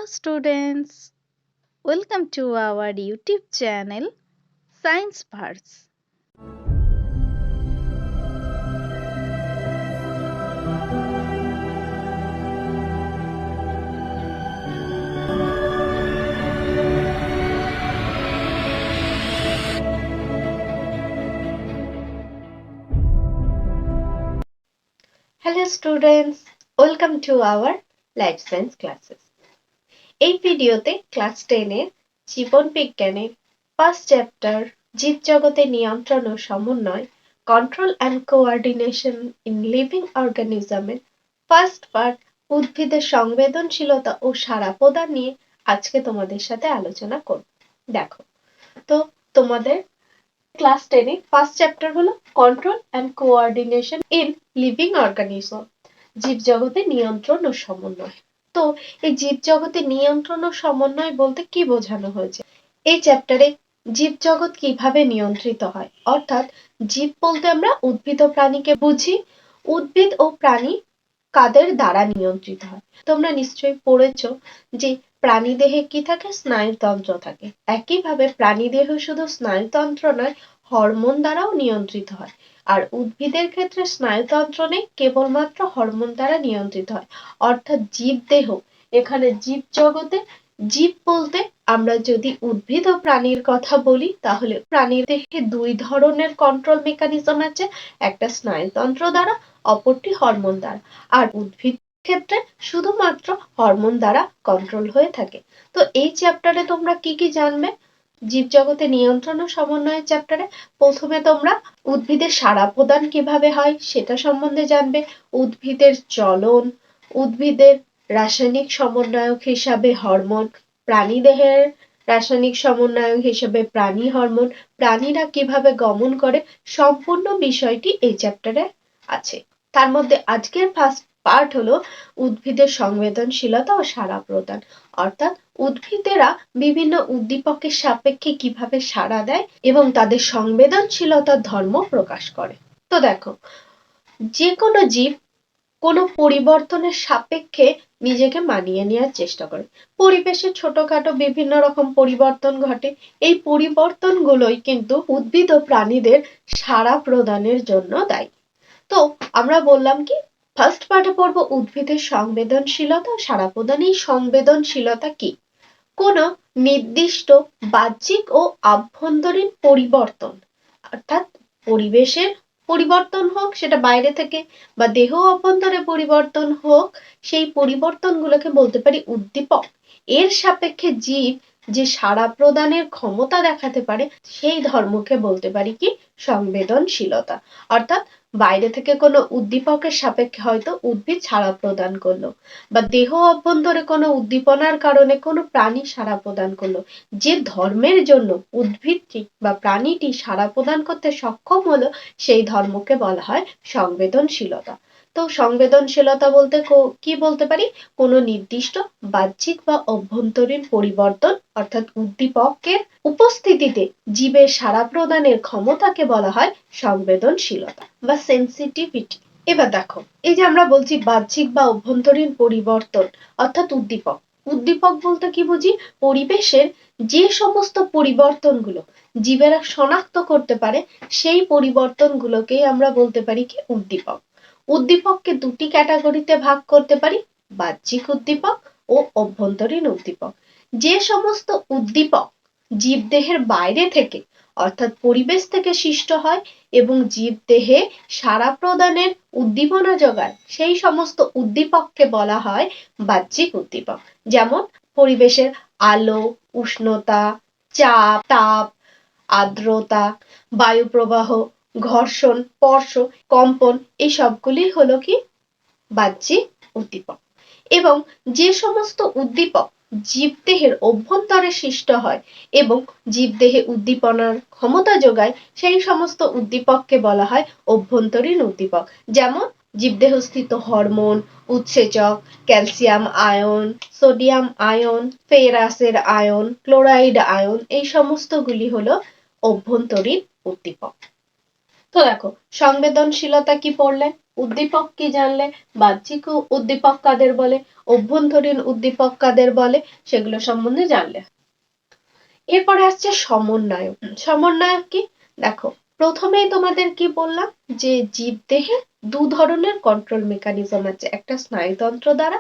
Hello students, welcome to our YouTube channel Science Verse. Hello students, welcome to our Life Science classes. এই ভিডিওতে class 10 এর জীবন বিজ্ঞানের first chapter জীবজগতের নিয়ন্ত্রণ ও সমন্বয় control and coordination in living অর্গানিজমের first part উদ্ভিদের সংবেদনশীলতা ও সাড়া প্রদান নিয়ে আজকে তোমাদের সাথে আলোচনা করব। দেখো, তো তোমাদের ক্লাস 10 এ ফার্স্ট চ্যাপ্টার হলো control and coordination in living organism, জীবজগতে নিয়ন্ত্রণ ও সমন্বয়। তো এই জীবজগতে নিয়ন্ত্রণ ও সমন্বয় বলতে কি বোঝানো হয়েছে? এই চ্যাপ্টারে জীবজগৎ কিভাবে নিয়ন্ত্রিত হয়, অর্থাৎ জীব বলতে আমরা উদ্ভিদ ও প্রাণীকে বুঝি। উদ্ভিদ ও প্রাণী কাদের দ্বারা নিয়ন্ত্রিত হয়? তোমরা নিশ্চয়ই পড়েছো যে প্রাণীদেহে কি থাকে? স্নায়ুতন্ত্র থাকে। একইভাবে প্রাণীদেহ শুধু স্নায়ুতন্ত্র নয়, হরমোন দ্বারাও নিয়ন্ত্রিত হয়। আর উদ্ভিদের ক্ষেত্রে স্নায়ুতন্ত্র নেই, কেবলমাত্র হরমোন দ্বারা নিয়ন্ত্রিত হয়। অর্থাৎ জীবদেহ, এখানে জীব জগতে জীব বলতে আমরা যদি উদ্ভিদ ও প্রাণীর কথা বলি, তাহলে প্রাণীর দেহে দুই ধরনের কন্ট্রোল মেকানিজম আছে, একটা স্নায়ুতন্ত্র দ্বারা, অপরটি হরমোন দ্বারা। আর উদ্ভিদ ক্ষেত্রে শুধুমাত্র হরমোন দ্বারা কন্ট্রোল হয়ে থাকে। তো এই চ্যাপ্টারে তোমরা কি কি জানবে? জীবজগতে নিয়ন্ত্রণ ও সমন্বয়ের চ্যাপ্টারে প্রথমে তোমরা উদ্ভিদের সাড়া প্রদান কিভাবে হয় সেটা সম্বন্ধে জানবে, উদ্ভিদের চলন, উদ্ভিদের রাসায়নিক সমন্বয়ক হিসাবে হরমোন, প্রাণীদেহের রাসায়নিক সমন্বয়ক হিসেবে প্রাণী হরমোন, প্রাণীরা কিভাবে গমন করে, সম্পূর্ণ বিষয়টি এই চ্যাপ্টারে আছে। তার মধ্যে আজকের ফার্স্ট পার্ট হলো উদ্ভিদের সংবেদনশীলতা ও সাড়া প্রদান, অর্থাৎ উদ্ভিদেরা বিভিন্ন উদ্দীপকের সাপেক্ষে কিভাবে সাড়া দেয় এবং তাদের সংবেদনশীলতার ধর্ম প্রকাশ করে। তো দেখো, যে কোনো জীব কোনো পরিবর্তনের সাপেক্ষে নিজেকে মানিয়ে নেওয়ার চেষ্টা করে। পরিবেশে ছোটখাটো বিভিন্ন রকম পরিবর্তন ঘটে। এই পরিবর্তনগুলোই কিন্তু উদ্ভিদ ও প্রাণীদের সাড়া প্রদানের জন্য দায়ী। তো আমরা বললাম কি, ফার্স্ট পার্টে পড়বো উদ্ভিদের সংবেদনশীলতা ও সাড়া প্রদান। এই সংবেদনশীলতা কি? কোনো নির্দিষ্ট বাহ্যিক ও আভ্যন্তরীণ পরিবর্তন, অর্থাৎ পরিবেশের পরিবর্তন হোক সেটা বাইরে থেকে, বা দেহ অভ্যন্তরে পরিবর্তন হোক, সেই পরিবর্তনগুলোকে বলতে পারি উদ্দীপক। এর সাপেক্ষে জীব যে সাড়া প্রদানের ক্ষমতা দেখাতে পারে, সেই ধর্মকে বলতে পারি কি? সংবেদনশীলতা। অর্থাৎ বাইরে থেকে কোনো উদ্দীপকের সাপেক্ষে হয়তো উদ্ভিদ সাড়া প্রদান করলো, বা দেহ অভ্যন্তরে কোনো উদ্দীপনার কারণে কোনো প্রাণী সাড়া প্রদান করলো, যে ধর্মের জন্য উদ্ভিদটি বা প্রাণীটি সাড়া প্রদান করতে সক্ষম হলো, সেই ধর্মকে বলা হয় সংবেদনশীলতা। তো সংবেদনশীলতা বলতে কি বলতে পারি? কোনো নির্দিষ্ট বাহ্যিক বা অভ্যন্তরীণ পরিবর্তন, অর্থাৎ উদ্দীপকের উপস্থিতিতে জীবের সাড়া প্রদানের ক্ষমতাকে বলা হয় সংবেদনশীলতা বা সেন্সিটিভিটি। এবার দেখো, এই যে আমরা বলছি বাহ্যিক বা অভ্যন্তরীণ পরিবর্তন, অর্থাৎ উদ্দীপক। উদ্দীপক বলতে কি বুঝি? পরিবেশের যে সমস্ত পরিবর্তনগুলো জীবেরা শনাক্ত করতে পারে, সেই পরিবর্তনগুলোকেই আমরা বলতে পারি কি? উদ্দীপক। উদ্দীপককে দুটি ক্যাটাগরিতে ভাগ করতে পারি, বাহ্যিক উদ্দীপক ও অভ্যন্তরীণ উদ্দীপক। যে সমস্ত উদ্দীপক জীবদেহের বাইরে থেকে, অর্থাৎ পরিবেশ থেকে সৃষ্ট হয় এবং জীবদেহে সাড়া প্রদানের উদ্দীপনা যোগায়, সেই সমস্ত উদ্দীপককে বলা হয় বাহ্যিক উদ্দীপক। যেমন পরিবেশের আলো, উষ্ণতা, চাপ, তাপ, আর্দ্রতা, বায়ু প্রবাহ, ঘর্ষণ, স্পর্শ, কম্পন, এই সবগুলি হলো কি? বাহ্যিক উদ্দীপক। এবং যে সমস্ত উদ্দীপক জীবদেহের অভ্যন্তরে সৃষ্ট হয় এবং জীবদেহে উদ্দীপনার ক্ষমতা যোগায়, সেই সমস্ত উদ্দীপককে বলা হয় অভ্যন্তরীণ উদ্দীপক। যেমন জীবদেহস্থিত হরমোন, উৎসেচক, ক্যালসিয়াম আয়ন, সোডিয়াম আয়ন, ফেরাসের আয়ন, ক্লোরাইড আয়ন, এই সমস্তগুলি হলো অভ্যন্তরীণ উদ্দীপক। তো দেখো, সংবেদনশীলতা কি পড়লে, উদ্দীপক কি জানলে, বাহ্যিক উদ্দীপক কাদের বলে, অভ্যন্তরীণ উদ্দীপক কাদের বলে, সেগুলো সম্বন্ধে জানলে। এরপরে আসছে সমন্বয়ক। সমন্বয়ক কি? দেখো, প্রথমেই তোমাদের কি বললাম যে জীবদেহে দু ধরনের কন্ট্রোল মেকানিজম আছে, একটা স্নায়ুতন্ত্র দ্বারা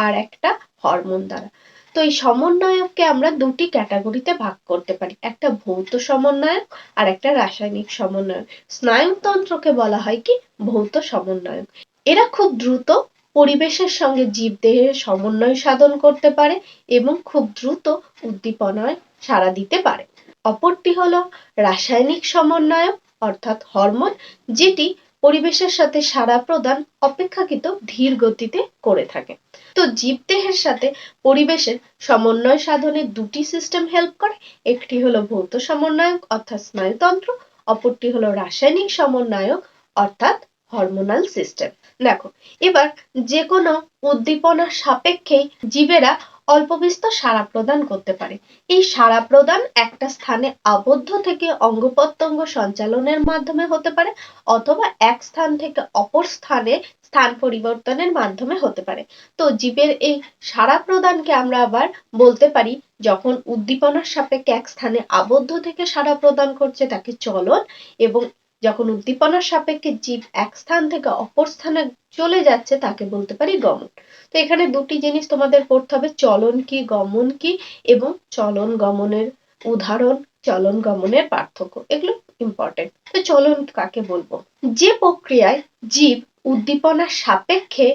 আর একটা হরমোন দ্বারা। তো এই সমন্বয়ককে আমরা দুটি ক্যাটাগরিতে ভাগ করতে পারি, একটা ভৌত সমন্বয়ক আর একটা রাসায়নিক সমন্বয়ক। স্নায়ুতন্ত্রকে বলা হয় কি ভৌত সমন্বয়ক। এরা খুব দ্রুত পরিবেশের সঙ্গে জীবদেহের সমন্বয় সাধন করতে পারে এবং খুব দ্রুত উদ্দীপনায় সাড়া দিতে পারে। অপরটি হলো রাসায়নিক সমন্বয়ক অর্থাৎ হরমোন, যেটি পরিবেশের সাথে সাড়া প্রদান অপেক্ষাকৃত ধীর গতিতে করে থাকে। তো জীবদেহের সাথে পরিবেশের সমন্বয় সাধনে দুটি সিস্টেম হেল্প করে, একটি হলো ভৌত সমন্বয়ক অর্থাৎ স্নায়ুতন্ত্র, অপরটি হলো রাসায়নিক সমন্বয়ক অর্থাৎ হরমোনাল সিস্টেম। দেখো, এবার যে কোনো উদ্দীপনার সাপেক্ষেই জীবেরা অল্প বিস্তর সাড়া প্রদান করতে পারে। এই সাড়া প্রদান একটা স্থানে আবদ্ধ থেকে অঙ্গ প্রত্যঙ্গ সঞ্চালনের মাধ্যমে হতে পারে, অথবা এক স্থান থেকে অপর স্থানে স্থান পরিবর্তনের মাধ্যমে হতে পারে। তো জীবের এই সাড়া প্রদানকে আমরা আবার বলতে পারি, যখন উদ্দীপনার সাপেক্ষে এক স্থানে আবদ্ধ থেকে সাড়া প্রদান করছে তাকে চলন, এবং যখন উদ্দীপনার সাপেক্ষে জীব এক স্থান থেকে অপর স্থানে চলে যাচ্ছে তাকে বলতে পারি গমন। তো এখানে দুটি জিনিস তোমাদের পড়তে হবে, চলন কি গমন কি, এবং চলন গমনের উদাহরণ, চলন গমনের পার্থক্য, এগুলো ইম্পর্টেন্ট। তো চলন কাকে বলবো? যে প্রক্রিয়ায় জীব উদ্দীপনার সাপেক্ষে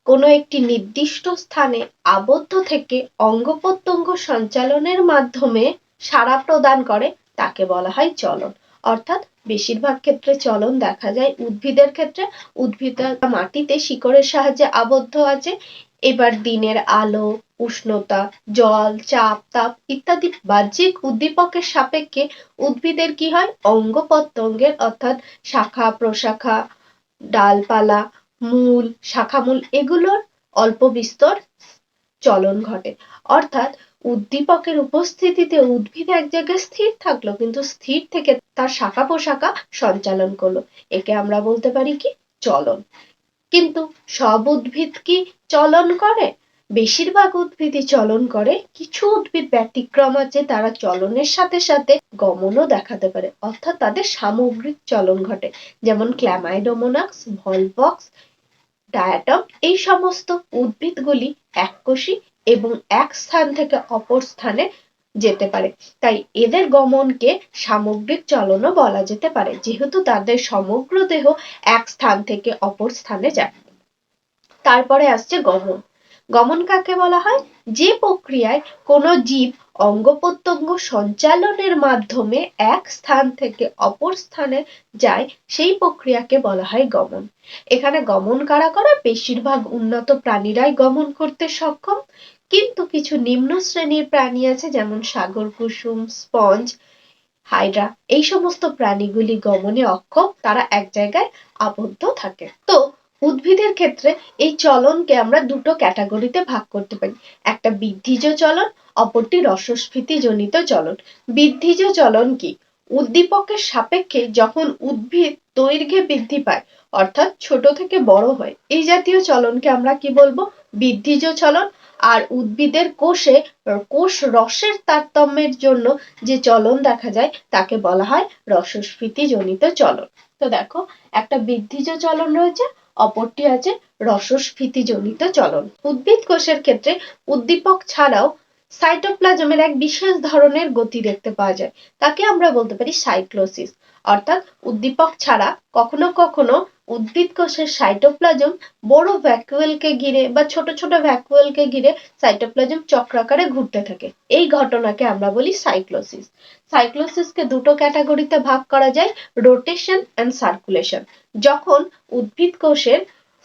কোনো একটি নির্দিষ্ট স্থানে আবদ্ধ থেকে অঙ্গ প্রত্যঙ্গ সঞ্চালনের মাধ্যমে সাড়া প্রদান করে তাকে বলা হয় চলন। অর্থাৎ বেশিরভাগ ক্ষেত্রে চলন দেখা যায় উদ্ভিদের ক্ষেত্রে। উদ্ভিদ মাটিতে শিকড়ের সাহায্যে আবদ্ধ আছে। এবার দিনের আলো, উষ্ণতা, জল, চাপ, তাপ ইত্যাদি বাহ্যিক উদ্দীপকের সাপেক্ষে উদ্ভিদের কি হয়, অঙ্গ প্রত্যঙ্গের অর্থাৎ শাখা প্রশাখা, ডালপালা, মূল, শাখামূল এগুলোর অল্প বিস্তর চলন ঘটে। অর্থাৎ উদ্দীপকের উপস্থিতিতে উদ্ভিদ এক জায়গায় স্থির থাকলো, কিন্তু স্থির থেকে তার শাখা প্রশাখা সঞ্চালন করলো, একে আমরা বলতে পারি কি চলন। কিন্তু সব উদ্ভিদ কি চলন করে? বেশিরভাগ উদ্ভিদই চলন করে, কিছু উদ্ভিদ ব্যতিক্রম আছে, তারা চলনের সাথে সাথে গমনও দেখাতে পারে, অর্থাৎ তাদের সামগ্রিক চলন ঘটে, যেমন ক্ল্যামাইডোমোনাস, ভলভক্স, ডায়াটম। এই সমস্ত উদ্ভিদগুলি এককোষী এবং এক স্থান থেকে অপর স্থানে যেতে পারে, তাই এদের গমনকে সামগ্রিক চলনও বলা যেতে পারে, যেহেতু তাদের সমগ্র দেহ এক স্থান থেকে অপর স্থানে যায়। তারপরে আসছে গমন। গমন কাকে বলা হয়? যে প্রক্রিয়ায় কোনো জীব অঙ্গ প্রত্যঙ্গ সঞ্চালনের মাধ্যমে এক স্থান থেকে অপর স্থানে যায়, সেই প্রক্রিয়াকে বলা হয় গমন। এখানে গমন কারা করে? বেশিরভাগ উন্নত প্রাণীরাই গমন করতে সক্ষম, কিন্তু কিছু নিম্ন শ্রেণীর প্রাণী আছে, যেমন সাগর কুসুম, স্পঞ্জ, হাইড্রা, এই সমস্ত প্রাণীগুলি গমনে অক্ষম, তারা এক জায়গায় আবদ্ধ থাকে। তো উদ্ভিদের ক্ষেত্রে এই চলনকে আমরা দুটো ক্যাটাগরিতে ভাগ করতে পারি, একটা বৃদ্ধিজ চলন, অপরটি রসস্ফীতি জনিত চলন। বৃদ্ধিজ চলন কি? উদ্দীপকের সাপেক্ষে যখন উদ্ভিদ দৈর্ঘ্যে বৃদ্ধি পায়, অর্থাৎ ছোট থেকে বড় হয়, এই জাতীয় চলনকে আমরা কি বলবো? বৃদ্ধিজ চলন। আর উদ্ভিদের কোষে কোষ রসের তারতম্যের জন্য যে চলন দেখা যায় তাকে বলা হয় রসস্ফীতি জনিত চলন। তো দেখো, একটা বৃদ্ধিজ চলন রয়েছে, অপরটি আছে রসস্ফীতি জনিত চলন। উদ্ভিদ কোষের ক্ষেত্রে উদ্দীপক ছাড়াও সাইটোপ্লাজমের এক বিশেষ ধরনের গতি দেখতে পাওয়া যায়, তাকে আমরা বলতে পারি সাইক্লোসিস। অর্থাৎ উদ্দীপক ছাড়া কখনো কখনো উদ্ভিদ কোষের সাইটোপ্লাজম বড় ভ্যাকুয়েলকে ঘিরে বা ছোট ছোট ভ্যাকুয়েলকে ঘিরে সাইটোপ্লাজম চক্রাকারে ঘুরতে থাকে, এই ঘটনাকে আমরা বলি সাইক্লোসিস। সাইক্লোসিসকে দুটো ক্যাটাগরিতে ভাগ করা যায়, রোটেশন এন্ড সার্কুলেশন। যখন উদ্ভিদ কোষের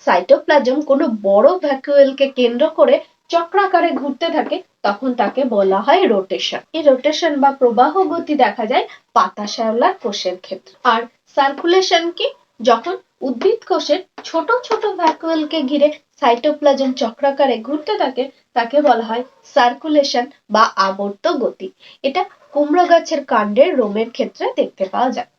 সাইটোপ্লাজম কোনো বড় ভ্যাকুয়েলকে কেন্দ্র করে চক্রাকারে ঘুরতে থাকে তখন তাকে বলা হয় রোটেশন। এই রোটেশন বা প্রবাহ গতি দেখা যায় পাতা শ্যাওলার কোষের ক্ষেত্রে। আর সার্কুলেশন কি? যখন উদ্ভিদ কোষের ছোট ছোট ভ্যাকুয়েলকে ঘিরে সাইটোপ্লাজম চক্রাকারে ঘুরতে থাকে তাকে বলা হয় সার্কুলেশন বা আবর্ত গতি। এটা কুমড়ো গাছের কাণ্ডের রোমের ক্ষেত্রে দেখতে পাওয়া যায়।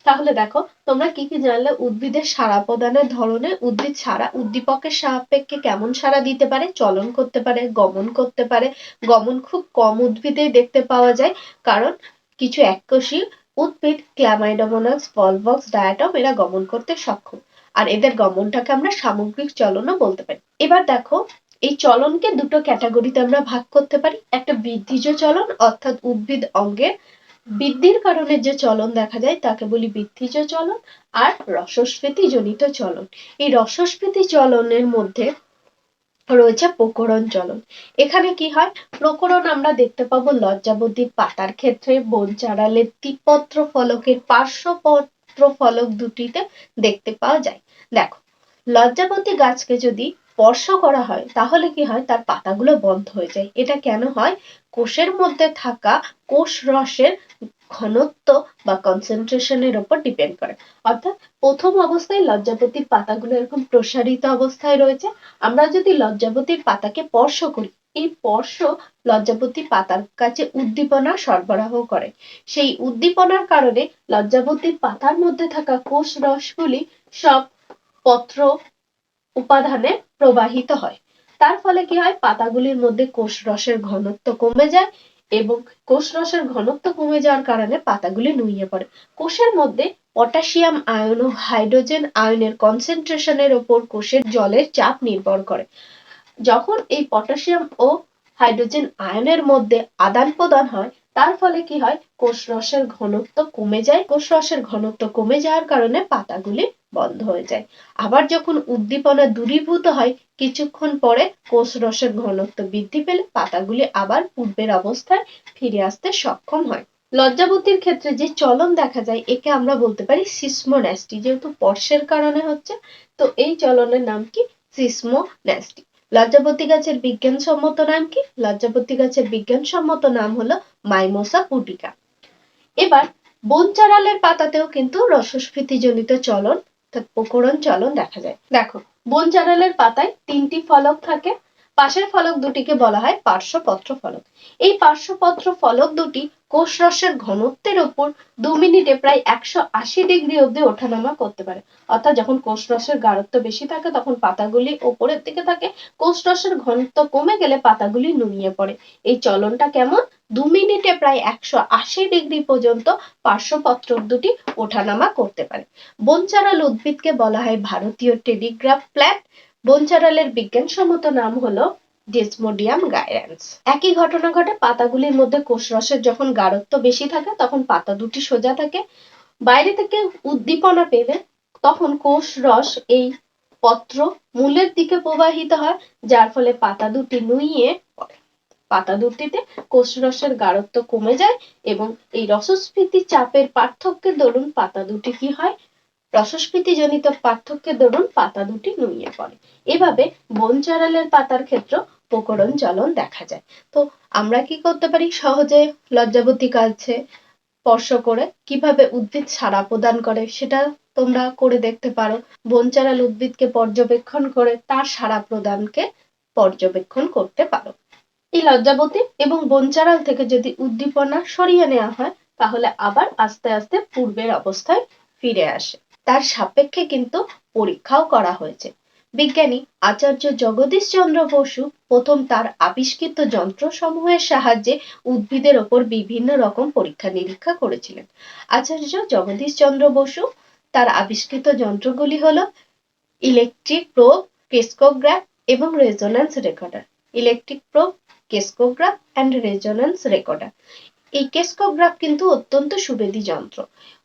তাহলে দেখো তোমরা কি কি জানলে উদ্ভিদের সাড়া প্রদানের ধরনে। উদ্ভিদ সাড়া উদ্দীপকের সাপেক্ষে কেমন সাড়া দিতে পারে, চলন করতে পারে, গমন করতে পারে। গমন খুব কম উদ্ভিদেই দেখতে পাওয়া যায়, কারণ কিছু এককোষী উদ্ভিদ ক্ল্যামাইডোমোনাস, ভলভক্স, ডায়াটম এরা গমন করতে সক্ষম, আর এদের গমনটাকে আমরা সামগ্রিক চলনও বলতে পারি। এবার দেখো এই চলনকে দুটো ক্যাটাগরিতে আমরা ভাগ করতে পারি। একটা বৃদ্ধিজ চলন, অর্থাৎ উদ্ভিদ অঙ্গের বৃদ্ধির কারণে যে চলন দেখা যায় তাকে বলি বৃদ্ধিজ চলন, আর রসস্ফীতি জনিত চলন। এই রসস্ফীতি চলনের মধ্যে রয়েছে প্রকরণ চলন। এখানে কি হয়, প্রকরণ আমরা দেখতে পাবো লজ্জাবতীর পাতার ক্ষেত্রে, বন চাঁড়ালের ত্রিপত্র ফলকের পার্শ্বপত্র ফলক দুটিতে দেখতে পাওয়া যায়। দেখো লজ্জাবতী গাছকে যদি স্পর্শ করা হয় তাহলে কি হয়, তার পাতাগুলো বন্ধ হয়ে যায়। এটা কেন হয়, কোষের মধ্যে থাকা কোষ রসের ঘনত্ব বা কনসেন্ট্রেশনের উপর ডিপেন্ড করে। অর্থাৎ প্রথম অবস্থায় লজ্জাবতীর পাতাগুলো এরকম প্রসারিত অবস্থায় রয়েছে। আমরা যদি লজ্জাবতীর পাতাকে স্পর্শ করি, এই স্পর্শ লজ্জাবতী পাতার কাছে উদ্দীপনা সরবরাহ করে। সেই উদ্দীপনার কারণে লজ্জাবতীর পাতার মধ্যে থাকা কোষ রসগুলি সব পত্র উপাদানে প্রবাহিত হয়। তার ফলে কি হয়, পাতাগুলির মধ্যে কোষ রসের ঘনত্ব কমে যায়, এবং কোষ রসের ঘনত্ব কমে যাওয়ার কারণে পাতাগুলি নুয়ে পড়ে। কোষের মধ্যে পটাশিয়াম আয়ন ও হাইড্রোজেন আয়নের কনসেন্ট্রেশনের উপর কোষের জলের চাপ নির্ভর করে। যখন এই পটাশিয়াম ও হাইড্রোজেন আয়নের মধ্যে আদান প্রদান হয়, তার ফলে কি হয়, কোষ রসের ঘনত্ব কমে যায়। কোষ রসের ঘনত্ব কমে যাওয়ার কারণে পাতাগুলি বন্ধ হয়ে যায়। আবার যখন উদ্দীপনা দূরীভূত হয়, কিছুক্ষণ পরে কোষ রসের ঘনত্ব বৃদ্ধি পেলে পাতাগুলি আবার পূর্বের অবস্থায় ফিরে আসতে সক্ষম হয়। লজ্জাবতীর ক্ষেত্রে যে চলন দেখা যায় একে আমরা বলতে পারি সিসমোন্যাস্টি। যেহেতু স্পর্শের কারণে হচ্ছে, তো এই চলনের নাম কি, সিসমোন্যাস্টি। লজ্জাবতী গাছের বিজ্ঞানসম্মত নাম কি, লজ্জাবতী গাছের বিজ্ঞানসম্মত নাম হলো মাইমোসা পুটিকা। এবার বন চাঁড়ালের পাতাতেও কিন্তু রসস্ফীতি জনিত চলন অর্থাৎ প্রকরণ চলন দেখা যায়। দেখো বন চাঁড়ালের পাতায় তিনটি ফলক থাকে, পাশের ফলক দুটিকে বলা হয় পার্শ্বপত্র ফলক। এই পার্শ্বপত্র ফলক দুটি কোষ রসের ঘনত্বের উপর 2 মিনিটে প্রায় 180 ডিগ্রি অবধি ওঠানামা করতে পারে। অর্থাৎ যখন কোষ রসের গাঢ়ত্ব বেশি থাকে তখন পাতাগুলি ওপরের দিকে থাকে, কোষ রসের ঘনত্ব কমে গেলে পাতাগুলি নুয়ে পড়ে। এই চলনটা কেমন, 2 মিনিটে প্রায় 180 ডিগ্রি পর্যন্ত পার্শ্বপত্র দুটি ওঠানামা করতে পারে। বন চাঁড়াল উদ্ভিদকে বলা হয় ভারতীয় টেলিগ্রাফ প্ল্যান্ট। বন চাঁড়ালের বিজ্ঞানসম্মত নাম হলো ডেসমোডিয়াম গায়রান্স। একই ঘটনা ঘটে, পাতাগুলির মধ্যে কোষরসের যখন গাঢ়ত্ব বেশি থাকে তখন পাতা দুটি সোজা থাকে। বাইরে থেকে উদ্দীপনা পেলে তখন কোষ রস এই পত্র মূলের দিকে প্রবাহিত হয়, যার ফলে পাতা দুটি নুয়ে পড়ে। পাতা দুটিতে কোষরসের গাঢ়ত্ব কমে যায় এবং এই রসস্ফীতি চাপের পার্থক্যের দরুন পাতা দুটি কি হয়, রসস্ফীতি জনিত পার্থক্যের দরুন পাতা দুটি নুয়ে পড়ে। এভাবে বন চাঁড়ালের পাতার ক্ষেত্রে প্রকরণ চলন দেখা যায়। তো আমরা কি করতে পারি, সহজে লজ্জাবতী গাছে স্পর্শ করে কিভাবে উদ্ভিদ সাড়া প্রদান করে সেটা তোমরা করে দেখতে পারো। বন চাঁড়াল উদ্ভিদকে পর্যবেক্ষণ করে তার সাড়া প্রদানকে পর্যবেক্ষণ করতে পারো। এই লজ্জাবতী এবং বন চাঁড়াল থেকে যদি উদ্দীপনা সরিয়ে নেওয়া হয় তাহলে আবার আস্তে আস্তে পূর্বের অবস্থায় ফিরে আসে। তার সাপেক্ষে কিন্তু পরীক্ষাও করা হয়েছে। বিজ্ঞানী আচার্য জগদীশ চন্দ্র বসু প্রথম তার আবিষ্কৃত যন্ত্রসমূহের সাহায্যে উদ্ভিদের ওপর বিভিন্ন রকম পরীক্ষা নিরীক্ষা করেছিলেন। আচার্য জগদীশ চন্দ্র বসু তার আবিষ্কৃত যন্ত্রগুলি হলো ইলেকট্রিক প্রোব, ক্রেস্কোগ্রাফ এবং resonance recorder. Electric probe, crescograph and resonance recorder. এই ক্রেস্কোগ্রাফ কিন্তু অত্যন্ত সুবেদী যন্ত্র।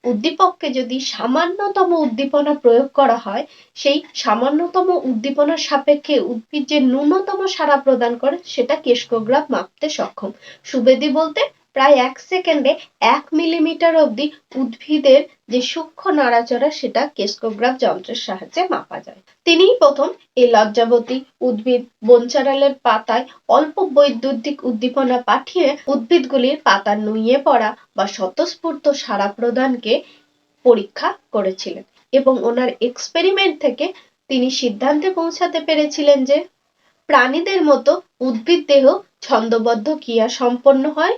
উদ্দীপককে যদি সামান্যতম উদ্দীপনা প্রয়োগ করা হয়, সেই সামান্যতম উদ্দীপনার সাপেক্ষে উদ্ভিদ যে ন্যূনতম সাড়া প্রদান করে সেটা ক্রেস্কোগ্রাফ মাপতে সক্ষম। সুবেদী বলতে প্রায় 1 সেকেন্ডে 1 মিলিমিটার অবধি উদ্ভিদের যে সূক্ষ্ম নাড়াচাড়া সেটা ক্রেস্কোগ্রাফ যন্ত্রের সাহায্যে মাপা যায়। তিনিই প্রথম এই লজ্জাবতী উদ্ভিদ বন চাঁড়ালের পাতায় অল্প বৈদ্যুতিক উদ্দীপনা পাঠিয়ে উদ্ভিদগুলির পাতা নুয়ে পড়া বা স্বতঃস্ফূর্ত সাড়া প্রদানকে পরীক্ষা করেছিলেন, এবং ওনার এক্সপেরিমেন্ট থেকে তিনি সিদ্ধান্তে পৌঁছাতে পেরেছিলেন যে প্রাণীদের মতো উদ্ভিদ দেহ ছন্দবদ্ধ ক্রিয়া সম্পন্ন হয়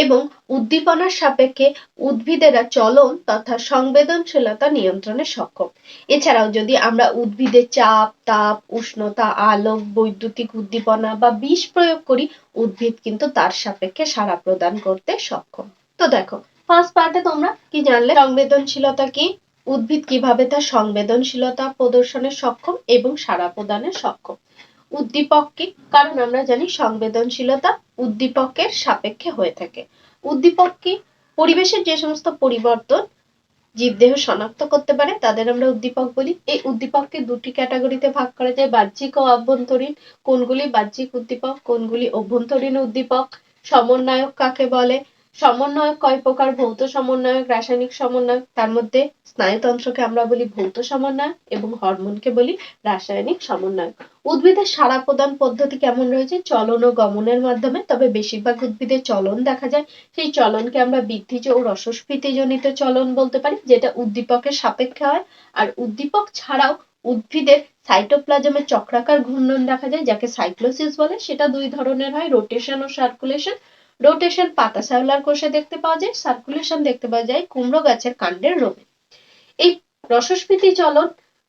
এবং উদ্দীপনার সাপেক্ষে উদ্ভিদেরা চলন তথা সংবেদনশীলতা নিয়ন্ত্রণে সক্ষম। এছাড়াও যদি আমরা উদ্ভিদের চাপ, তাপ, উষ্ণতা, আলোক, বৈদ্যুতিক উদ্দীপনা বা বিষ প্রয়োগ করি, উদ্ভিদ কিন্তু তার সাপেক্ষে সাড়া প্রদান করতে সক্ষম। তো দেখো, ফার্স্ট পার্টে তোমরা কি জানলে? সংবেদনশীলতা কি, উদ্ভিদ কিভাবে তার সংবেদনশীলতা প্রদর্শনে সক্ষম এবং সাড়া প্রদানে সক্ষম। উদ্দীপক কি? কারণ আমরা জানি সংবেদনশীলতা উদ্দীপকের সাপেক্ষে হয়ে থাকে। উদ্দীপক কি? পরিবেশের যে সমস্ত পরিবর্তন জীবদেহ শনাক্ত করতে পারে তাদের আমরা উদ্দীপক বলি। এই উদ্দীপককে দুটি ক্যাটাগরিতে ভাগ করা যায়, বাহ্যিক ও অভ্যন্তরীণ। কোনগুলি বাহ্যিক উদ্দীপক, কোনগুলি অভ্যন্তরীণ উদ্দীপক। সমন্বয়ক কাকে বলে? সমন্বয়ক কয় প্রকার? ভৌত সমন্বয়ক, রাসায়নিক সমন্বয়ক। তার মধ্যে স্নায়ুতন্ত্রকে আমরা বলি ভৌত সমন্বয়ক এবং হরমোনকে বলি রাসায়নিক সমন্বয়ক। উদ্ভিদের সাড়া প্রদান পদ্ধতি কেমন রয়েছে? চলন ও গমনের মাধ্যমে, তবে বেশিরভাগ উদ্ভিদের চলন দেখা যায়। সেই চলনকে আমরা বৃদ্ধিজ ও রসস্ফীতিজনিত চলন বলতে পারি, যেটা উদ্দীপকের সাপেক্ষে হয়। আর উদ্দীপক ছাড়াও উদ্ভিদের সাইটোপ্লাজমে চক্রাকার ঘূর্ণন দেখা যায়, যাকে সাইক্লোসিস বলে। সেটা দুই ধরনের হয়, রোটেশন ও সার্কুলেশন। রোটেশন পাতা সেলুলার কোষে দেখতে পাওয়া যায়, সার্কুলেশন দেখতে পাওয়া যায় কুমড়ো গাছের কাণ্ডের রোমে। এই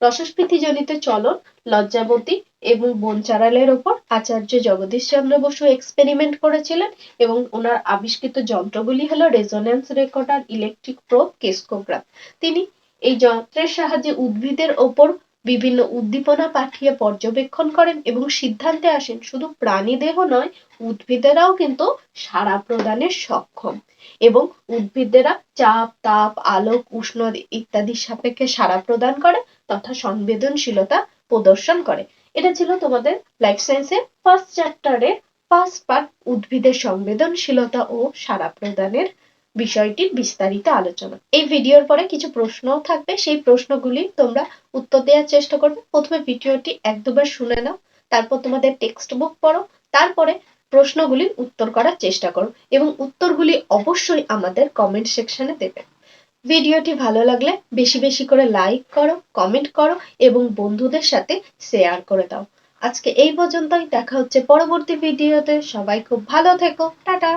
রসস্ফীতিজনিত চলন লজ্জাবতী এবং বনচারালের ওপর আচার্য জগদীশ চন্দ্র বসু এক্সপেরিমেন্ট করেছিলেন এবং ওনার আবিষ্কৃত যন্ত্রগুলি হলো resonance recorder, electric probe, crescograph. তিনি এই যন্ত্রের সাহায্যে উদ্ভিদের ওপর বিভিন্ন উদ্দীপনা পাঠিয়ে পর্যবেক্ষণ করেন এবং সিদ্ধান্তে আসেন শুধু প্রাণীদেহ নয়, উদ্ভিদেরাও কিন্তু সাড়া প্রদানে সক্ষম এবং উদ্ভিদেরা চাপ, তাপ, আলোক, উষ্ণ ইত্যাদির সাপেক্ষে সাড়া প্রদান করে তথা সংবেদনশীলতা প্রদর্শন করে। এটা ছিল তোমাদের লাইফ সায়েন্সের ফার্স্ট চ্যাপ্টারের ফার্স্ট পার্ট, উদ্ভিদের সংবেদনশীলতা ও সাড়া প্রদানের বিষয়টির বিস্তারিত আলোচনা। এই ভিডিওর পরে কিছু প্রশ্নও থাকবে, সেই প্রশ্নগুলি তোমরা উত্তর দেওয়ার চেষ্টা করবে। প্রথমে ভিডিওটি এক দুবার শুনে নাও, তারপর তোমাদের টেক্সট বুক পড়ো, তারপরে প্রশ্নগুলির উত্তর করার চেষ্টা করো এবং উত্তরগুলি অবশ্যই আমাদের কমেন্ট সেকশনে দেবে। ভিডিওটি ভালো লাগলে বেশি বেশি করে লাইক করো, কমেন্ট করো এবং বন্ধুদের সাথে শেয়ার করে দাও। আজকে এই পর্যন্তই, দেখা হচ্ছে পরবর্তী ভিডিওতে। সবাই খুব ভালো থেকো, টাটা।